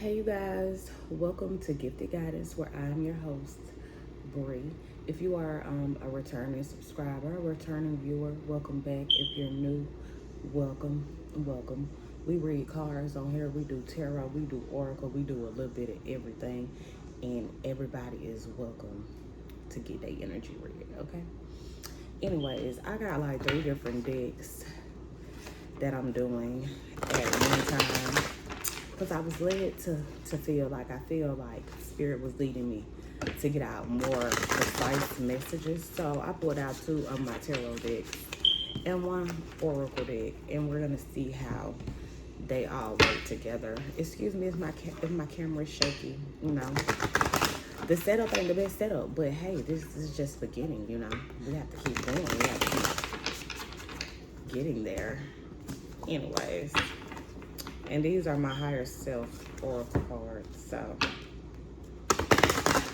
Hey, you guys, welcome to Gifted Guidance, where I'm your host, Bree. If you are a returning subscriber, a returning viewer, welcome back. If you're new, welcome, welcome. We read cards on here, we do tarot, we do oracle, we do a little bit of everything, and everybody is welcome to get their energy read, okay? Anyways, I got like 3 different decks that I'm doing at one time because I was led to feel like spirit was leading me to get out more precise messages. So I pulled out 2 of my tarot decks and 1 oracle deck, and we're gonna see how they all work together. Excuse me if my camera is shaky. The setup ain't the best setup, but hey, this is just beginning. We have to keep going. We have to keep getting there. Anyways, and these are my higher self oracle cards. So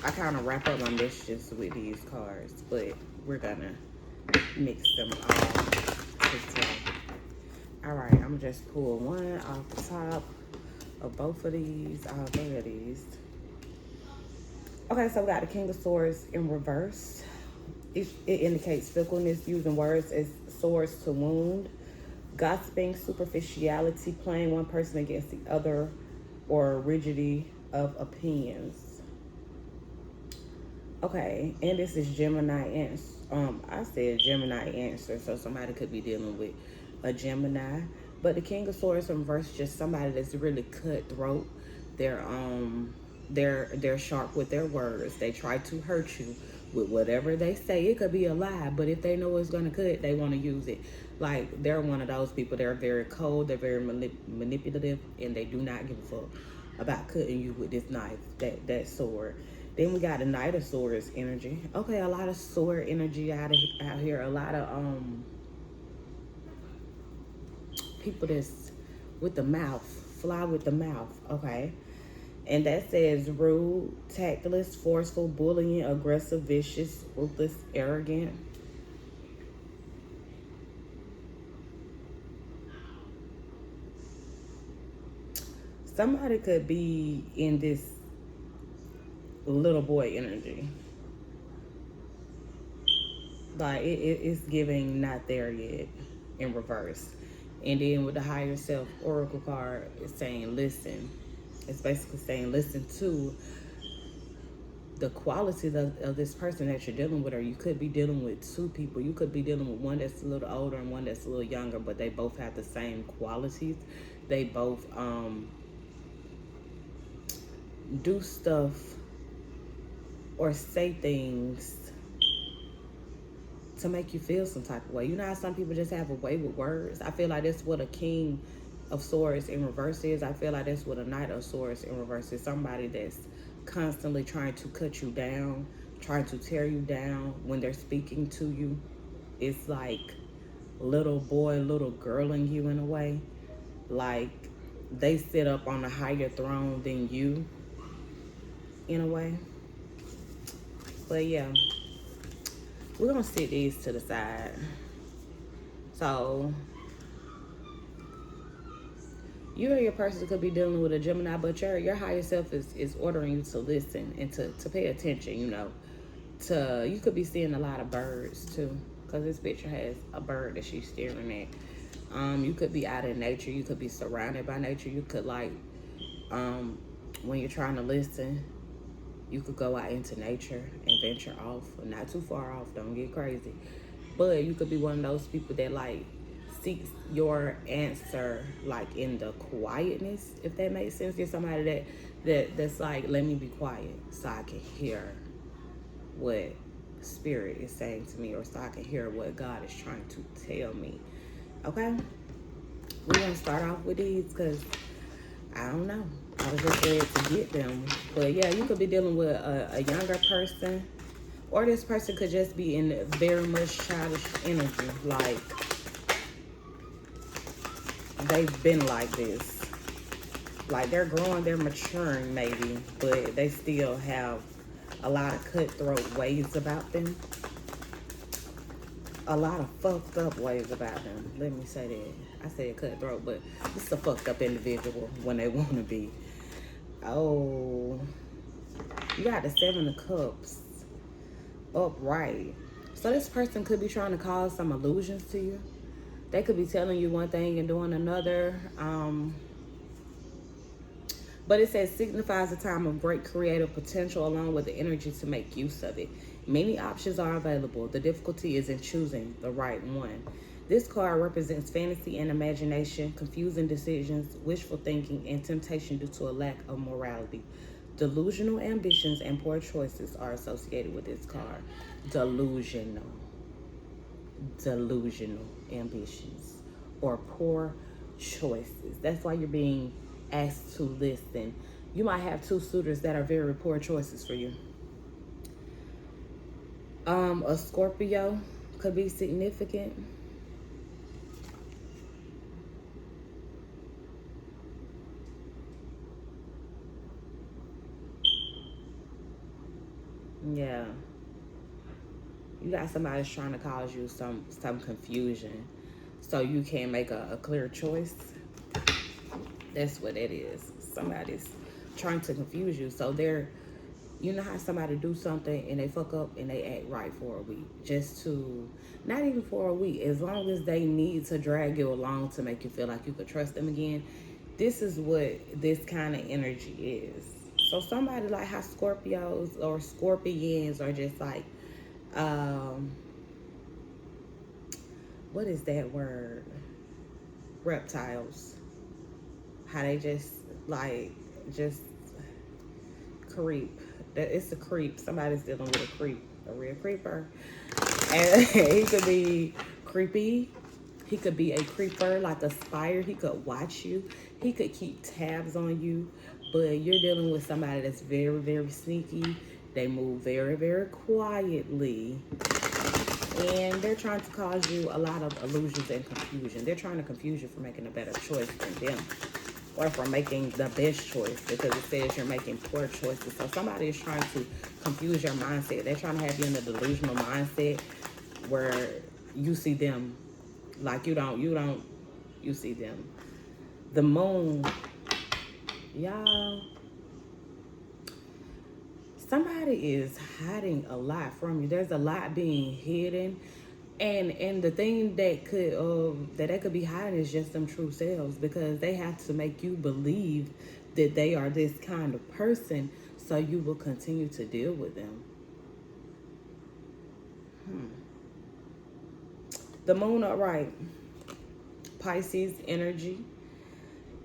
I kind of wrap up my messages with these cards, but we're gonna mix them all together. All right, I'm just pull one off the top of both of these. All 3 of these. Okay, so we got the King of Swords in reverse. It indicates fickleness, using words as swords to wound, gossiping, superficiality, playing one person against the other, or rigidity of opinions. Okay, and this is Gemini answer. I said Gemini answer, so somebody could be dealing with a Gemini. But the King of Swords in reverse, just somebody that's really cutthroat. They're they're sharp with their words. They try to hurt you with whatever they say. It could be a lie, but if they know it's gonna cut, they want to use it. Like, they're one of those people. They're very cold. They're very manipulative, and they do not give a fuck about cutting you with this knife, that sword. Then we got the Knight of Swords energy. Okay, a lot of sword energy out here. A lot of people that's with the mouth, fly with the mouth. Okay, and that says rude, tactless, forceful, bullying, aggressive, vicious, ruthless, arrogant. Somebody could be in this little boy energy. Like, it's giving not there yet in reverse. And then with the higher self oracle card, it's saying listen. It's basically saying listen to the qualities of this person that you're dealing with, or you could be dealing with 2 people. You could be dealing with one that's a little older and one that's a little younger, but they both have the same qualities. They both do stuff or say things to make you feel some type of way. You know how some people just have a way with words? I feel like that's what a King of Swords in reverse is. I feel like that's what a Knight of Swords in reverse is. Somebody that's constantly trying to cut you down, trying to tear you down when they're speaking to you. It's like little boy, little girling you in a way. Like, they sit up on a higher throne than you in a way. But yeah, we're gonna sit these to the side. So you or your person could be dealing with a Gemini, but your higher self is ordering you to listen and to pay attention. You could be seeing a lot of birds too, because this picture has a bird that she's staring at. You could be out in nature. You could be surrounded by nature. You could when you're trying to listen, you could go out into nature and venture off, not too far off. Don't get crazy, but you could be one of those people that seeks your answer in the quietness, if that makes sense. You're somebody that's like, let me be quiet so I can hear what spirit is saying to me, or so I can hear what God is trying to tell me. Okay, we're gonna start off with these because I don't know, I was just ready to get them. But yeah, you could be dealing with a younger person, or this person could just be in very much childish energy. Like, they've been like this. Like, they're growing, they're maturing maybe, but they still have a lot of cutthroat ways about them. A lot of fucked up ways about them. Let me say that. I said cutthroat, but this is a fucked up individual when they want to be. Oh, you got the Seven of Cups upright. So this person could be trying to cause some illusions to you. They could be telling you one thing and doing another. But it says signifies a time of great creative potential along with the energy to make use of it. Many options are available. The difficulty is in choosing the right one. This card represents fantasy and imagination, confusing decisions, wishful thinking, and temptation due to a lack of morality. Delusional ambitions and poor choices are associated with this card. Delusional. Delusional ambitions or poor choices. That's why you're being asked to listen. You might have two suitors that are very poor choices for you. A Scorpio could be significant. Yeah. You got somebody that's trying to cause you some confusion so you can't make a clear choice. That's what it is. Somebody's trying to confuse you. So they're, you know how somebody do something and they fuck up and they act right for a week. Just to, not even for a week, as long as they need to drag you along to make you feel like you could trust them again. This is what this kind of energy is. So somebody like how Scorpios or Scorpions are just like, um, what is that word? Reptiles. How they just like, just creep. It's a creep. Somebody's dealing with a creep, a real creeper. And he could be creepy. He could be a creeper, like a spire. He could watch you. He could keep tabs on you. But you're dealing with somebody that's very, very sneaky. They move very, very quietly. And they're trying to cause you a lot of illusions and confusion. They're trying to confuse you for making a better choice than them, or for making the best choice, because it says you're making poor choices. So somebody is trying to confuse your mindset. They're trying to have you in a delusional mindset where you see them like you see them. The moon, y'all, somebody is hiding a lot from you. There's a lot being hidden. And the thing that they could be hiding is just them true selves, because they have to make you believe that they are this kind of person, so you will continue to deal with them. The moon upright, Pisces energy.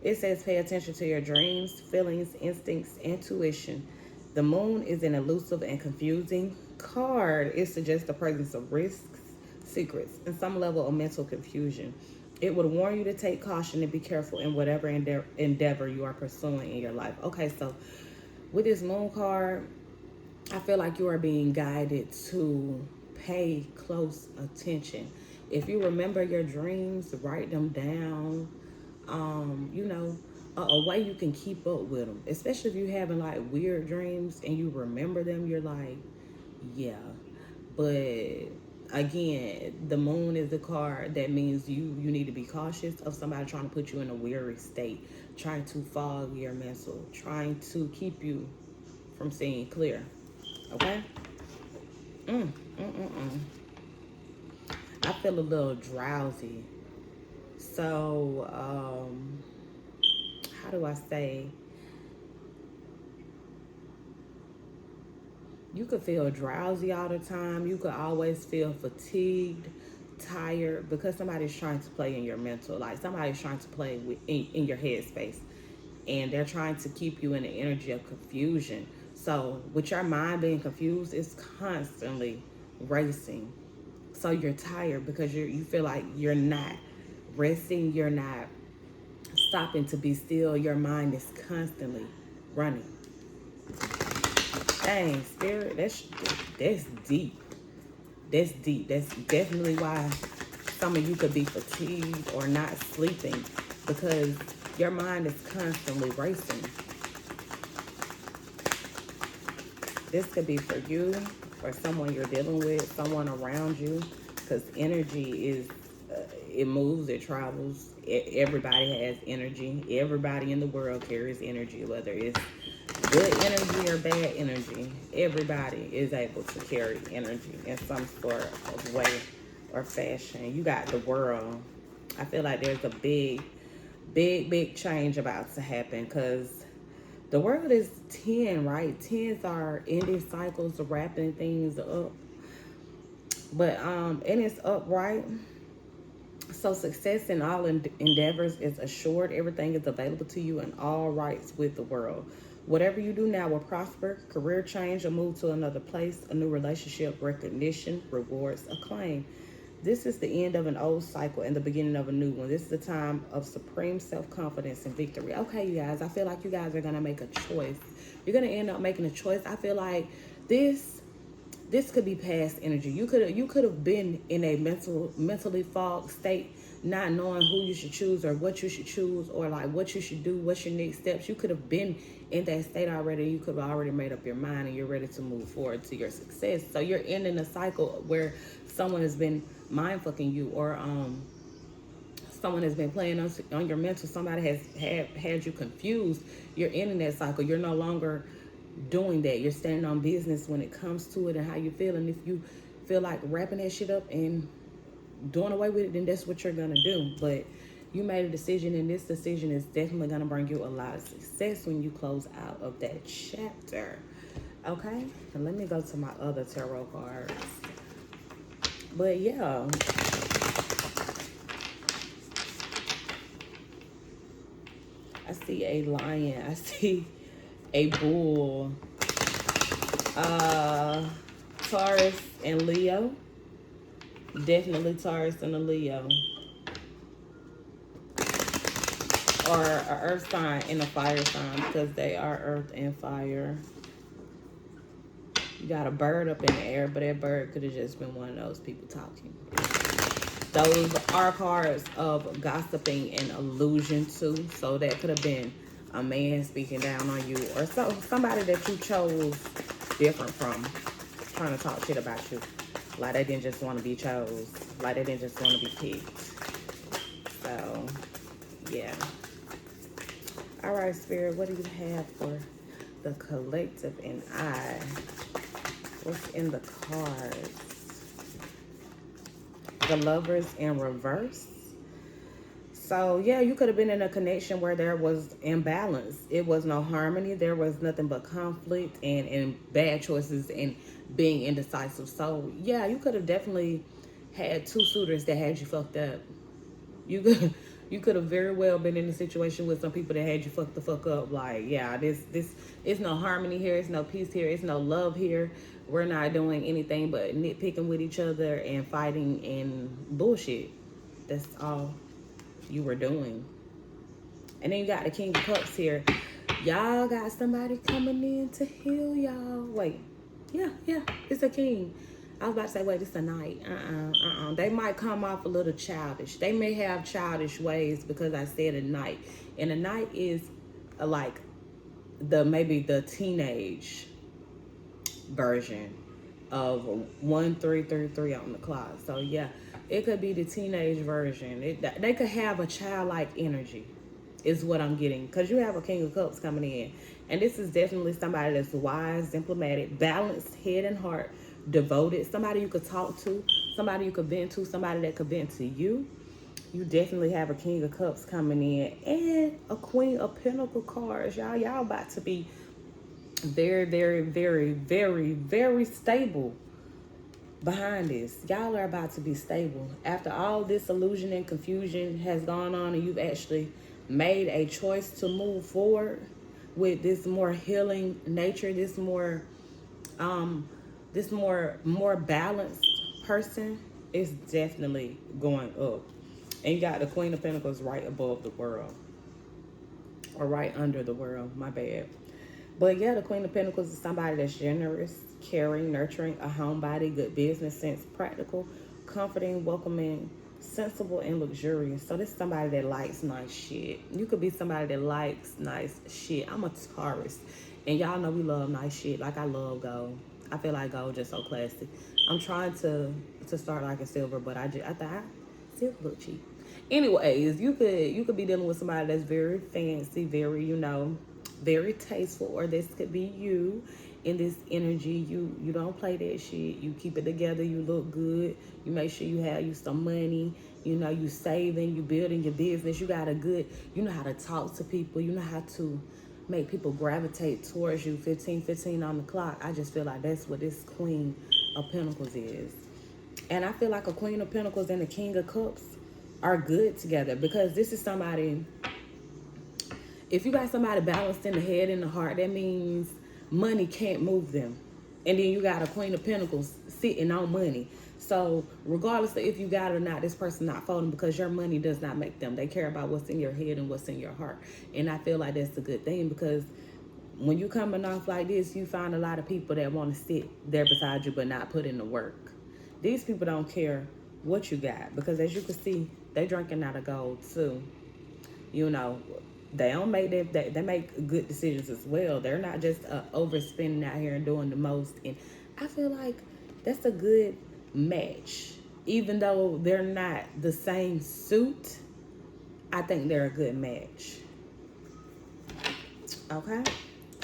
It says pay attention to your dreams, feelings, instincts, intuition. The moon is an elusive and confusing card. It suggests the presence of risks, secrets, and some level of mental confusion. It would warn you to take caution and be careful in whatever endeavor you are pursuing in your life. Okay, so with this moon card, I feel like you are being guided to pay close attention. If you remember your dreams, write them down. You know, a way you can keep up with them, especially if you're having like weird dreams and you remember them, you're like, yeah. But again, the moon is the card that means you need to be cautious of somebody trying to put you in a weary state, trying to fog your mental, trying to keep you from seeing clear. Okay. Mm, mm, mm, mm. I feel a little drowsy. So, how do I say? You could feel drowsy all the time. You could always feel fatigued, tired, because somebody's trying to play in your mental. Like somebody's trying to play in your headspace. And they're trying to keep you in the energy of confusion. So with your mind being confused, it's constantly racing. So you're tired because you feel like you're not resting, you're not stopping to be still. Your mind is constantly running. Dang, spirit, that's deep. That's deep. That's definitely why some of you could be fatigued or not sleeping, because your mind is constantly racing. This could be for you or someone you're dealing with, someone around you, because energy is it moves, it travels. Everybody has energy. Everybody in the world carries energy, whether it's good energy or bad energy. Everybody is able to carry energy in some sort of way or fashion. You got the world. I feel like there's a big change about to happen because the world is 10, right? Tens are ending cycles, wrapping things up. But and it's upright. So success in all endeavors is assured. Everything is available to you in all rights with the world. Whatever you do now will prosper. Career change, a move to another place, a new relationship, recognition, rewards, acclaim. This is the end of an old cycle and the beginning of a new one. This is the time of supreme self-confidence and victory. Okay, you guys, I feel like you guys are going to make a choice. You're going to end up making a choice. I feel like this could be past energy. You could have been in a mentally fogged state, not knowing who you should choose or what you should choose or like what you should do, what's your next steps. You could have been in that state already. You could have already made up your mind and you're ready to move forward to your success. So you're ending a cycle where someone has been mind fucking you, or someone has been playing on your mental. Somebody has had you confused. You're ending that cycle. You're no longer doing that. You're standing on business when it comes to it and how you feel. And if you feel like wrapping that shit up and doing away with it, then that's what you're gonna do. But you made a decision, and this decision is definitely gonna bring you a lot of success when you close out of that chapter. Okay, and let me go to my other tarot cards. But yeah, I see a lion. I see a bull. Taurus and Leo. Definitely Taurus and a Leo. Or an earth sign and a fire sign because they are earth and fire. You got a bird up in the air, but that bird could have just been one of those people talking. Those are cards of gossiping and illusion too. So that could have been a man speaking down on you, or somebody that you chose different from, trying to talk shit about you. Like they didn't just want to be chose. Like they didn't just want to be picked. So, yeah. All right, Spirit, what do you have for the collective and I? What's in the cards? The Lovers in reverse. So, yeah, you could have been in a connection where there was imbalance. It was no harmony. There was nothing but conflict and bad choices and being indecisive. So, yeah, you could have definitely had two suitors that had you fucked up. You could have very well been in a situation with some people that had you fucked the fuck up. Like, yeah, this it's no harmony here, it's no peace here, it's no love here. We're not doing anything but nitpicking with each other and fighting and bullshit. That's all you were doing. And then you got the King of Cups here. Y'all got somebody coming in to heal y'all. Wait, yeah, it's a king. I was about to say, wait, it's a knight. They might come off a little childish. They may have childish ways because I said a knight. And a knight is like maybe the teenage version of 1333 on the clock. So yeah, it could be the teenage version. They could have a childlike energy is what I'm getting, because you have a King of Cups coming in, and this is definitely somebody that's wise, diplomatic, balanced head and heart, devoted, somebody you could talk to, somebody you could vent to, somebody that could vent to you. You definitely have a King of Cups coming in and a Queen of Pentacle cards. Y'all about to be very, very, very, very, very stable behind this. Y'all are about to be stable. After all this illusion and confusion has gone on and you've actually made a choice to move forward with this more healing nature, this more more balanced person, is definitely going up. And you got the Queen of Pentacles right above the world. Or right under the world, my bad. But yeah, the Queen of Pentacles is somebody that's generous, caring, nurturing, a homebody, good business sense, practical, comforting, welcoming, sensible, and luxurious. So this is somebody that likes nice shit. You could be somebody that likes nice shit. I'm a Taurus, and y'all know we love nice shit. Like, I love gold. I feel like gold just so classy. I'm trying to start like a silver, but I Still look cheap. Anyways, you could be dealing with somebody that's very fancy, very, very tasteful, or this could be you in this energy. You don't play that shit. You keep it together. You look good. You make sure you have you some money. You saving. You building your business. You got a good. You know how to talk to people. You know how to make people gravitate towards you. 15 on the clock. I just feel like that's what this Queen of Pentacles is. And I feel like a Queen of Pentacles and a King of Cups are good together, because this is somebody, if you got somebody balanced in the head and the heart, that means money can't move them. And then you got a Queen of Pentacles sitting on money. So regardless of if you got it or not, this person not folding, because your money does not make them. They care about what's in your head and what's in your heart. And I feel like that's a good thing, because when you coming off like this, you find a lot of people that want to sit there beside you but not put in the work. These people don't care what you got, because as you can see, they drinking out of gold too. They don't make they make good decisions as well. They're not just overspending out here and doing the most. And I feel like that's a good match. Even though they're not the same suit, I think they're a good match. Okay?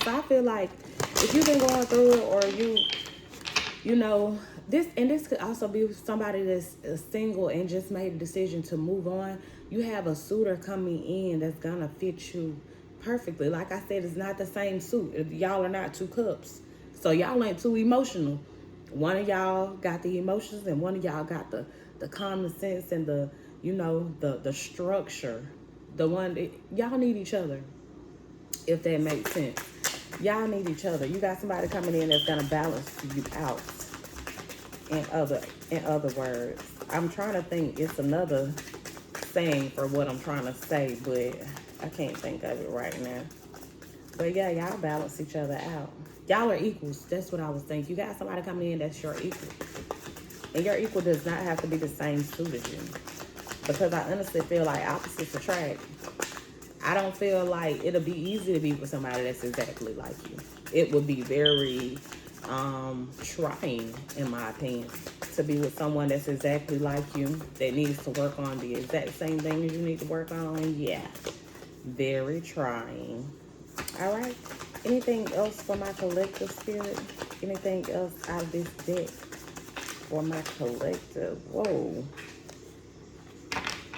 So I feel like if you've been going through it, or this could also be somebody that's single and just made a decision to move on. You have a suitor coming in that's gonna fit you perfectly. Like I said, it's not the same suit. Y'all are not two cups, so y'all ain't too emotional. One of y'all got the emotions, and one of y'all got the common sense and the structure. Y'all need each other, if that makes sense. Y'all need each other. You got somebody coming in that's gonna balance you out. In other words, I'm trying to think. It's another saying for what I'm trying to say, but I can't think of it right now. But yeah, y'all balance each other out. Y'all are equals. That's what I was thinking. You got somebody coming in that's your equal, and your equal does not have to be the same suit as you, because I honestly feel like opposites attract. I don't feel like it'll be easy to be with somebody that's exactly like you. It would be very trying, in my opinion, to be with someone that's exactly like you, that needs to work on the exact same thing as you need to work on. Yeah, very trying. All right, anything else for my collective spirit? Anything else out of this deck for my collective? Whoa,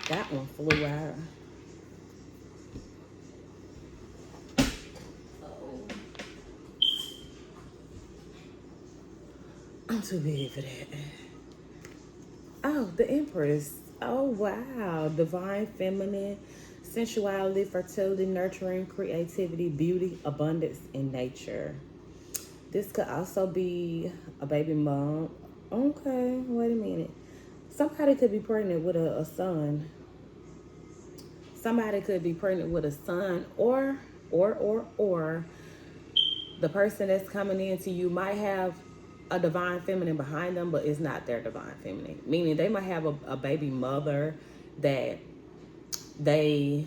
that one flew out. I'm too big for that. Oh, the Empress. Oh, wow. Divine feminine, sensuality, fertility, nurturing, creativity, beauty, abundance, and nature. This could also be a baby mom. Okay, wait a minute. Somebody could be pregnant with a son. Somebody could be pregnant with a son, or the person that's coming into you might have a divine feminine behind them, but it's not their divine feminine. Meaning they might have a baby mother that they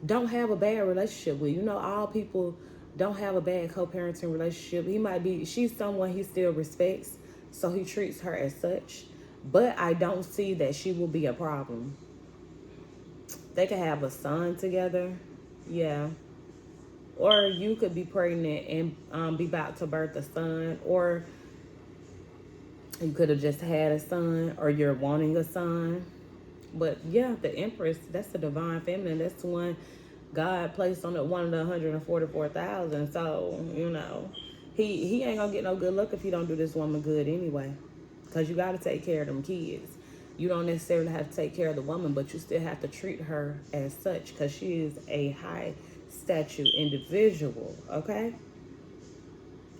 don't have a bad relationship with. All people don't have a bad co-parenting relationship. She's someone he still respects, so he treats her as such. But I don't see that she will be a problem. They could have a son together. Yeah. Or you could be pregnant and be about to birth a son, or you could have just had a son, or you're wanting a son. But yeah, the Empress, that's the divine feminine. That's the one God placed on one of the 144,000. So, he ain't gonna get no good luck if you don't do this woman good anyway. Because you got to take care of them kids. You don't necessarily have to take care of the woman, but you still have to treat her as such, because she is a high statue individual, okay?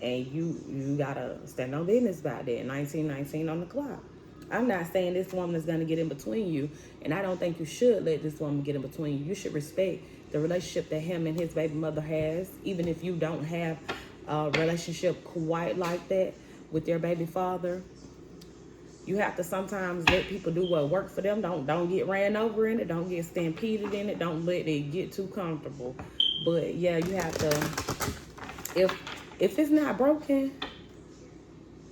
And you gotta stand on business about that. 1919 on the clock. I'm not saying this woman is gonna get in between you, and I don't think you should let this woman get in between you. You should respect the relationship that him and his baby mother has, even if you don't have a relationship quite like that with their baby father. You have to sometimes let people do what works for them. Don't get ran over in it. Don't get stampeded in it. Don't let it get too comfortable. But yeah, you have to. If it's not broken,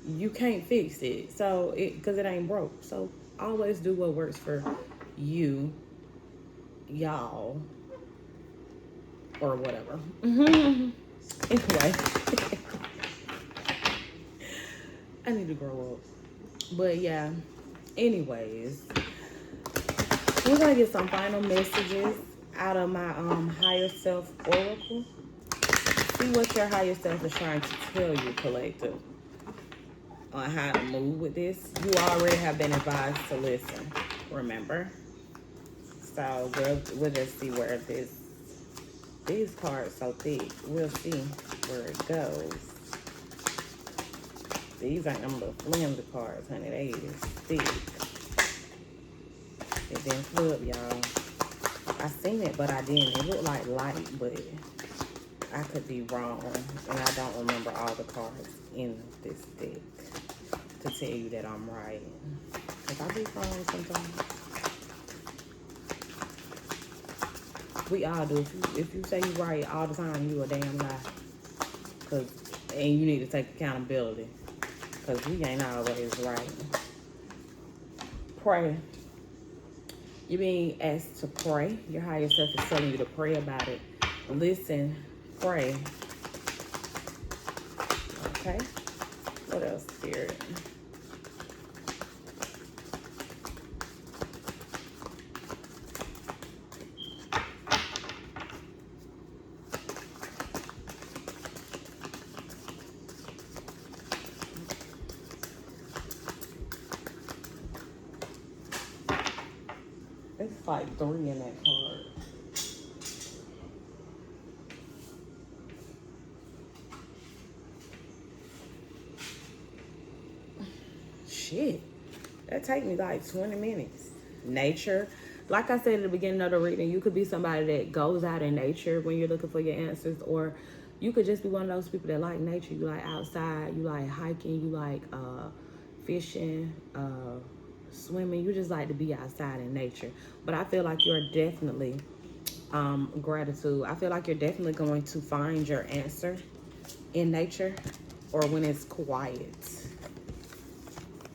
you can't fix it. So because it ain't broke. So always do what works for you, y'all, or whatever. Anyway, I need to grow up. But yeah, anyways, we're gonna get some final messages out of my higher self oracle. See what your higher self is trying to tell you, collective, on how to move with this. You already have been advised to listen, remember? So we'll just see where these cards so thick. We'll see where it goes. These ain't them little flimsy cards, honey. They is thick. It didn't flip, y'all. I seen it, but I didn't. It looked like light, but I could be wrong. And I don't remember all the cards in this deck to tell you that I'm right. Because I be wrong sometimes. We all do. If you say you're right all the time, you a damn lie. And you need to take accountability. Because we ain't always right. Pray. You're being asked to pray. Your higher self is telling you to pray about it. Listen, pray. Okay? What else, Spirit? It's like 3 in that card. Shit. That take me like 20 minutes. Nature. Like I said at the beginning of the reading, you could be somebody that goes out in nature when you're looking for your answers, or you could just be one of those people that like nature. You like outside, you like hiking, you like fishing, swimming. You just like to be outside in nature. But I feel like you're definitely gratitude. I feel like you're definitely going to find your answer in nature or when it's quiet.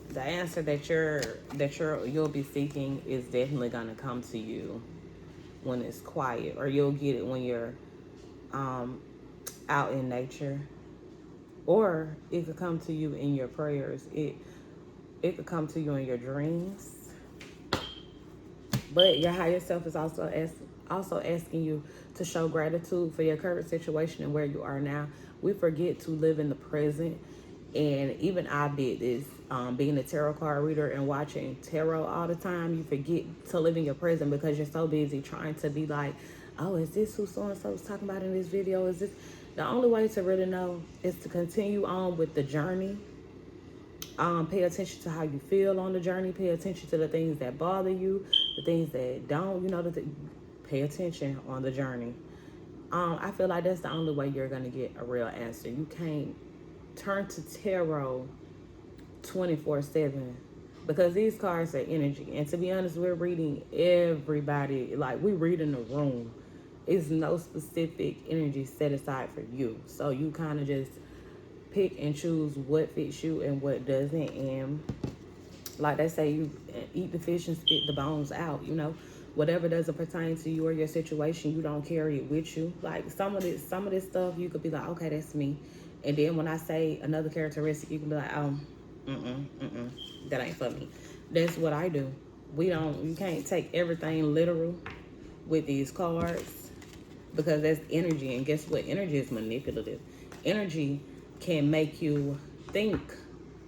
The answer that you'll be seeking is definitely gonna come to you when it's quiet, or you'll get it when you're out in nature, or it could come to you in your prayers. It could come to you in your dreams. But your higher self is also asking you to show gratitude for your current situation and where you are now. We forget to live in the present. And even I did this, being a tarot card reader and watching tarot all the time. You forget to live in your present because you're so busy trying to be like, oh, is this who so-and-so was talking about in this video? Is this? The only way to really know is to continue on with the journey. Pay attention to how you feel on the journey. Pay attention to the things that bother you, the things that don't, pay attention on the journey. I feel like that's the only way you're going to get a real answer. You can't turn to tarot 24/7 because these cards are energy. And to be honest, we're reading everybody. Like, we read in the room. It's no specific energy set aside for you. So you kind of just pick and choose what fits you and what doesn't. And like they say, you eat the fish and spit the bones out. Whatever doesn't pertain to you or your situation, you don't carry it with you. Like some of this stuff, you could be like, okay, that's me. And then when I say another characteristic, you can be like, oh, that ain't for me. That's what I do. You can't take everything literal with these cards because that's energy. And guess what? Energy is manipulative. Energy can make you think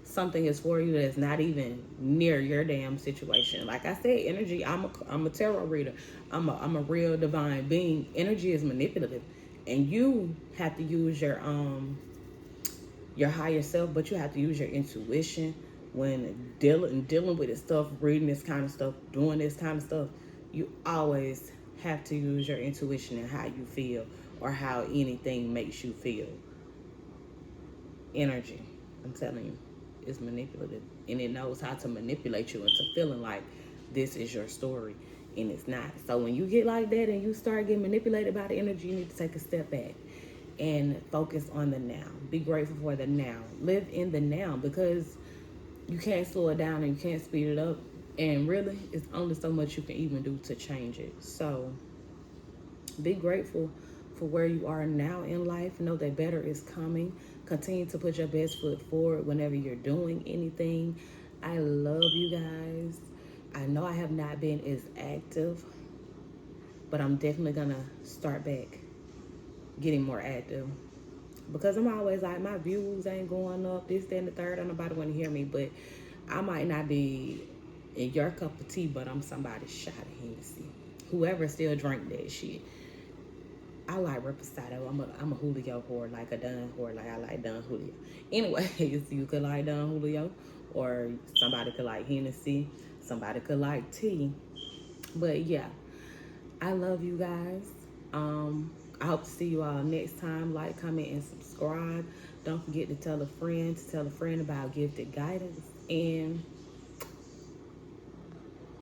something is for you that's not even near your damn situation. Like I said, energy, I'm a tarot reader. I'm a real divine being. Energy is manipulative. And you have to use your higher self, but you have to use your intuition when dealing with this stuff, reading this kind of stuff, doing this kind of stuff. You always have to use your intuition and how you feel or how anything makes you feel. Energy, I'm telling you, is manipulative, and it knows how to manipulate you into feeling like this is your story, and it's not. So when you get like that and you start getting manipulated by the energy, you need to take a step back and focus on the now. Be grateful for the now. Live in the now, because you can't slow it down and you can't speed it up. And really, it's only so much you can even do to change it. So be grateful for where you are now in life. Know that better is coming. Continue to put your best foot forward whenever you're doing anything. I love you guys. I know I have not been as active, but I'm definitely gonna start back getting more active because I'm always like, my views ain't going up, this, that, and the third. Don't nobody want to hear me, but I might not be in your cup of tea, but I'm somebody's shot of Hennessy. Whoever still drink that shit. I like Reposado. I'm a Julio whore, like a Don whore, like I like Don Julio. Anyways, you could like Don Julio, or somebody could like Hennessy, somebody could like tea. But yeah, I love you guys. I hope to see you all next time. Like, comment, and subscribe. Don't forget to tell a friend about Gifted Guidance. And